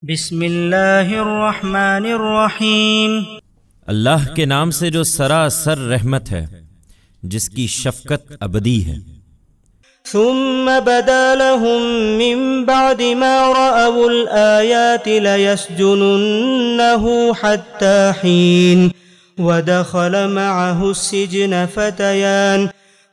بسم اللہ الرحمن الرحیم۔ اللہ کے نام سے جو سراسر رحمت ہے، جس کی شفقت ابدی ہے۔ ثم بدا لهم من بعد ما رأوا الآيات ليسجننه حتى حين ودخل معه السجن فتيان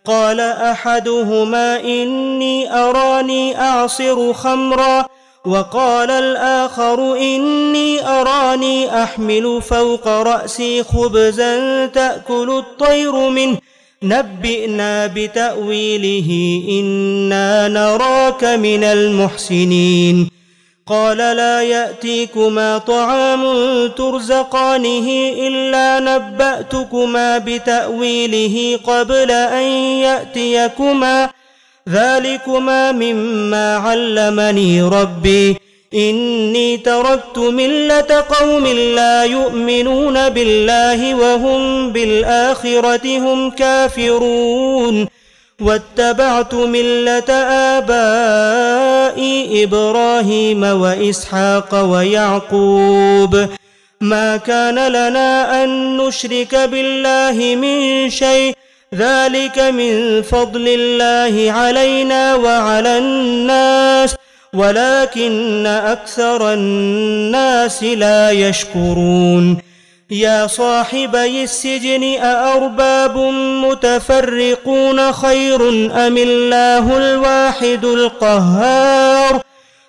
قال أحدهما إني أراني أعصر خمرا وقال الآخر إني أراني أحمل فوق رأسي خبزا تأكل الطير منه نبئنا بتأويله إنا نراك من المحسنين قال لا يأتيكما طعام ترزقانه إلا نبأتكما بتأويله قبل أن يأتيكما ذلكما مما علمني ربي إني تركت ملة قوم لا يؤمنون بالله وهم بالآخرة هم كافرون واتبعت ملة آبائي إبراهيم وإسحاق ويعقوب ما كان لنا أن نشرك بالله من شيء ذلك من فضل الله علينا وعلى الناس ولكن أكثر الناس لا يشكرون يا صاحبي السجن أأرباب متفرقون خير أم الله الواحد القهار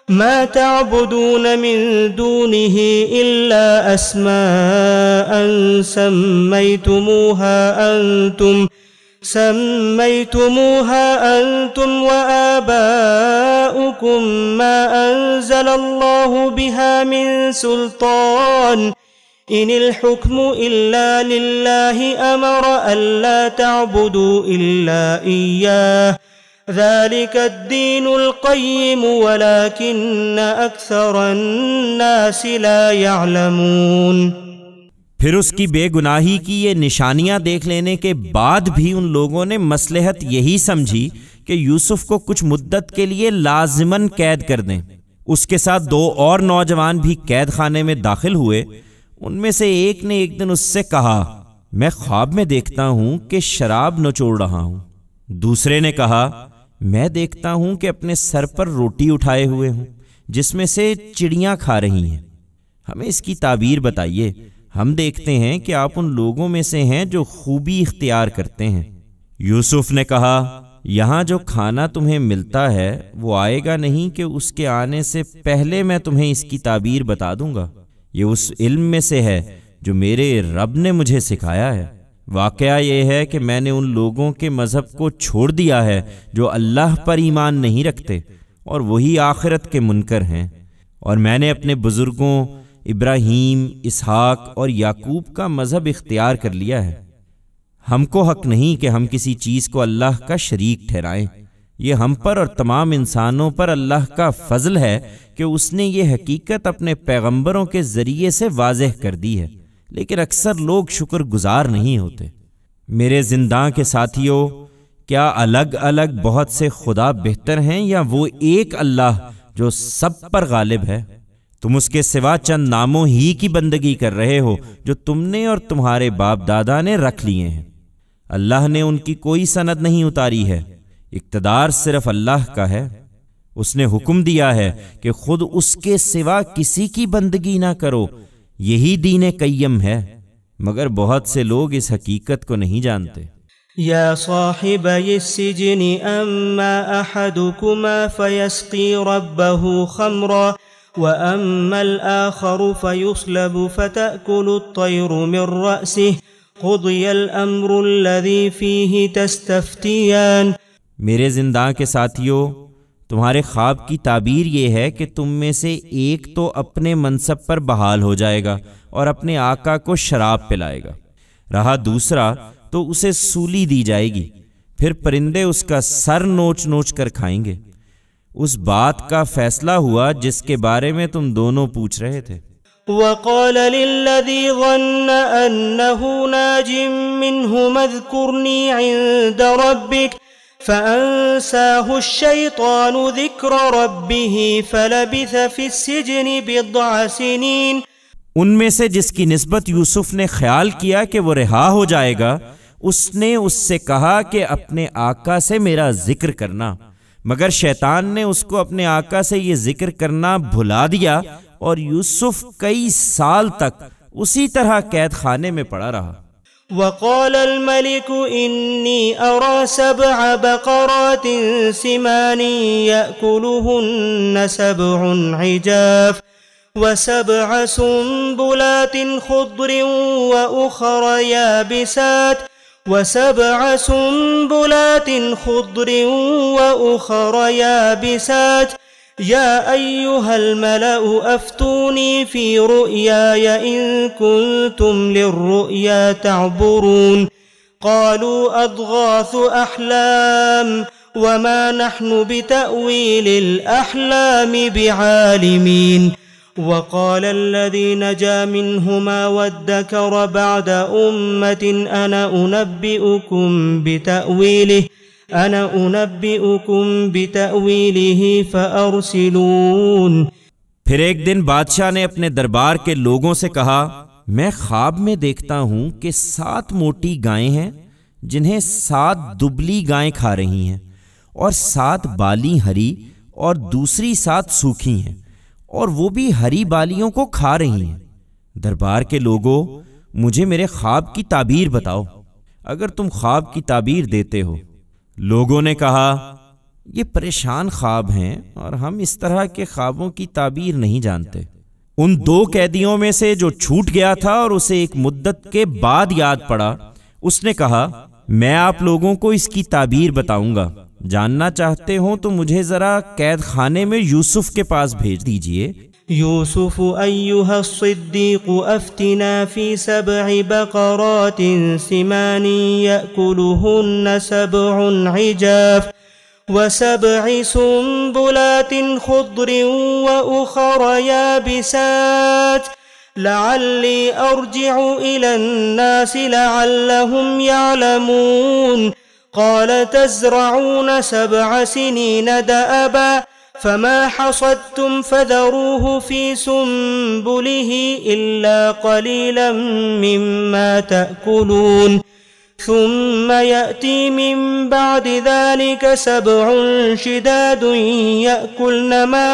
ما تعبدون من دونه إلا أسماء سميتموها أنتم وآباؤكم ما أنزل الله بها من سلطان إن الحكم إلا لله أمر ألا تعبدوا إلا إياه ذلك الدين القيم ولكن أكثر الناس لا يعلمون۔ پھر اس کی بے گناہی کی یہ نشانیاں دیکھ لینے کے بعد بھی ان لوگوں نے مصلحت یہی سمجھی کہ یوسف کو کچھ مدت کے لیے لازماً قید کر دیں۔ اس کے ساتھ دو اور نوجوان بھی قید خانے میں داخل ہوئے۔ ان میں سے ایک نے ایک دن اس سے کہا، میں خواب میں دیکھتا ہوں کہ شراب نچوڑ رہا ہوں۔ دوسرے نے کہا، میں دیکھتا ہوں کہ اپنے سر پر روٹی اٹھائے ہوئے ہوں جس میں سے چڑیاں کھا رہی ہیں، ہمیں اس کی تعبیر بتائیے، ہم دیکھتے ہیں کہ آپ ان لوگوں میں سے ہیں جو خوبی اختیار کرتے ہیں۔ یوسف نے کہا، یہاں جو کھانا تمہیں ملتا ہے وہ آئے گا نہیں کہ اس کے آنے سے پہلے میں تمہیں اس کی تعبیر بتا دوں گا، یہ اس علم میں سے ہے جو میرے رب نے مجھے سکھایا ہے۔ واقعہ یہ ہے کہ میں نے ان لوگوں کے مذہب کو چھوڑ دیا ہے جو اللہ پر ایمان نہیں رکھتے اور وہی آخرت کے منکر ہیں، اور میں نے اپنے بزرگوں ابراہیم، اسحاق اور یعقوب کا مذہب اختیار کر لیا ہے۔ ہم کو حق نہیں کہ ہم کسی چیز کو اللہ کا شریک ٹھہرائیں، یہ ہم پر اور تمام انسانوں پر اللہ کا فضل ہے کہ اس نے یہ حقیقت اپنے پیغمبروں کے ذریعے سے واضح کر دی ہے، لیکن اکثر لوگ شکر گزار نہیں ہوتے۔ میرے زنداں کے ساتھیوں، کیا الگ الگ بہت سے خدا بہتر ہیں یا وہ ایک اللہ جو سب پر غالب ہے؟ تم اس کے سوا چند ناموں ہی کی بندگی کر رہے ہو جو تم نے اور تمہارے باپ دادا نے رکھ لیے ہیں۔ اللہ نے ان کی کوئی سند نہیں اتاری ہے، اقتدار صرف اللہ کا ہے۔ اس نے حکم دیا ہے کہ خود اس کے سوا کسی کی بندگی نہ کرو، یہی دین قیم ہے، مگر بہت سے لوگ اس حقیقت کو نہیں جانتے۔ یا صاحبی السجن اما احدکما فیسقی ربہ خمرا وأما الآخر فيصلب فتأكل الطير من رأسه قضي الأمر الذي فيه تستفتيان۔ میرے زنداں کے ساتھیوں، تمہارے خواب کی تعبیر یہ ہے کہ تم میں سے ایک تو اپنے منصب پر بحال ہو جائے گا اور اپنے آقا کو شراب پلائے گا، رہا دوسرا تو اسے سولی دی جائے گی، پھر پرندے اس کا سر نوچ نوچ کر کھائیں گے۔ اس بات کا فیصلہ ہوا جس کے بارے میں تم دونوں پوچھ رہے تھے۔ وقال للذي ظن أنه ناج منهما اذكرني عند ربك فأنساه الشيطان ذكر ربه فلبث في السجن بضع سنين. ان میں سے جس کی نسبت یوسف نے خیال کیا کہ وہ رہا ہو جائے گا، اس نے اس سے کہا کہ اپنے آقا سے میرا ذکر کرنا، مگر شیطان نے اس کو اپنے آقا سے یہ ذکر کرنا بھلا دیا، اور یوسف کئی سال تک اسی طرح قید خانے میں پڑا رہا۔ وقال الملك إني أرى 7 بقرات سمان يأكلهن 7 عجاف و7 سنبلات خضر وأخر يابسات و7 سنبلات خضر وأخر يابسات يا أيها الملأ أفتوني في رؤياي إن كنتم للرؤيا تعبرون. قالوا أضغاث أحلام وما نحن بتأويل الأحلام بعالمين. وقال الذي نجا منهما وادكر بعد أمة أنا أنبئكم بتأويله فأرسلون. پھر ایک دن بادشاہ نے اپنے دربار کے لوگوں سے کہا، میں خواب میں دیکھتا ہوں کہ 7 موٹی گائیں ہیں جنہیں 7 دبلی گائیں کھا رہی ہیں، اور 7 بالی ہری اور دوسری 7 سوکھی ہیں، اور وہ بھی ہری بالیوں کو کھا رہی ہیں۔ دربار کے لوگوں، مجھے میرے خواب کی تعبیر بتاؤ، اگر تم خواب کی تعبیر دیتے ہو۔ لوگوں نے کہا، یہ پریشان خواب ہیں اور ہم اس طرح کے خوابوں کی تعبیر نہیں جانتے۔ ان 2 قیدیوں میں سے جو چھوٹ گیا تھا اور اسے ایک مدت کے بعد یاد پڑا، اس نے کہا، میں آپ لوگوں کو اس کی تعبیر بتاؤں گا، جاننا چاہتے ہوں تو مجھے ذرا قید خانے میں یوسف کے پاس بھیج دیجئے۔ يوسف أيها الصديق أفتنا في 7 بقرات سمان يأكلهن 7 عجاف و7 سنبلات خضر وأخر يابسات لعلي أرجع إلى الناس لعلهم يعلمون. قال تزرعون 7 سنين دأبا فما حصدتم فذروه في سنبله إلا قليلا مما تأكلون. ثم يأتي من بعد ذلك 7 شداد يأكلن ما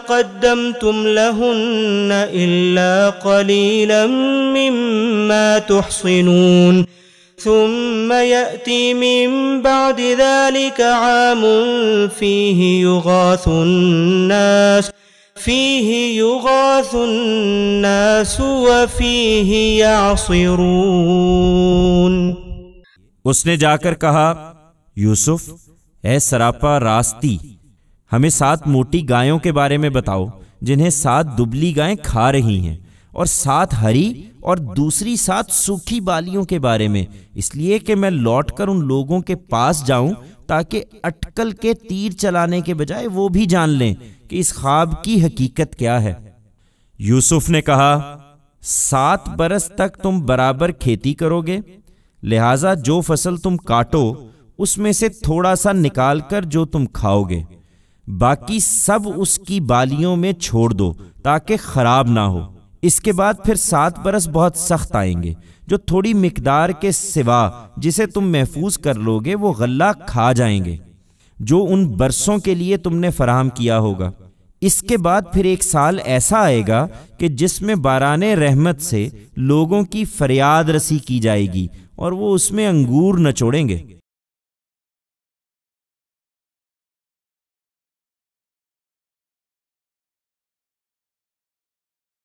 قدمتم لهن إلا قليلا مما تحصنون. ثم يأتي من بعد ذلك عام فيه يغاث الناس وفيه يعصرون. اس نے جا کر کہا، یوسف، اے سراپا راستی، ہمیں 7 موٹی گایوں کے بارے میں بتاؤ جنہیں 7 دبلی گائیں کھا رہی ہیں، اور 7 ہری اور دوسری 7 سوکھی بالیوں کے بارے میں، اس لیے کہ میں لوٹ کر ان لوگوں کے پاس جاؤں تاکہ اٹکل کے تیر چلانے کے بجائے وہ بھی جان لیں کہ اس خواب کی حقیقت کیا ہے۔ یوسف نے کہا، 7 برس تک تم برابر کھیتی کرو گے، لہٰذا جو فصل تم کاٹو اس میں سے تھوڑا سا نکال کر جو تم کھاؤ گے، باقی سب اس کی بالیوں میں چھوڑ دو تاکہ خراب نہ ہو۔ اس کے بعد پھر 7 برس بہت سخت آئیں گے، جو تھوڑی مقدار کے سوا جسے تم محفوظ کر لو گے وہ غلہ کھا جائیں گے جو ان برسوں کے لیے تم نے فراہم کیا ہوگا۔ اس کے بعد پھر 1 سال ایسا آئے گا کہ جس میں باران رحمت سے لوگوں کی فریاد رسی کی جائے گی اور وہ اس میں انگور نچوڑیں گے۔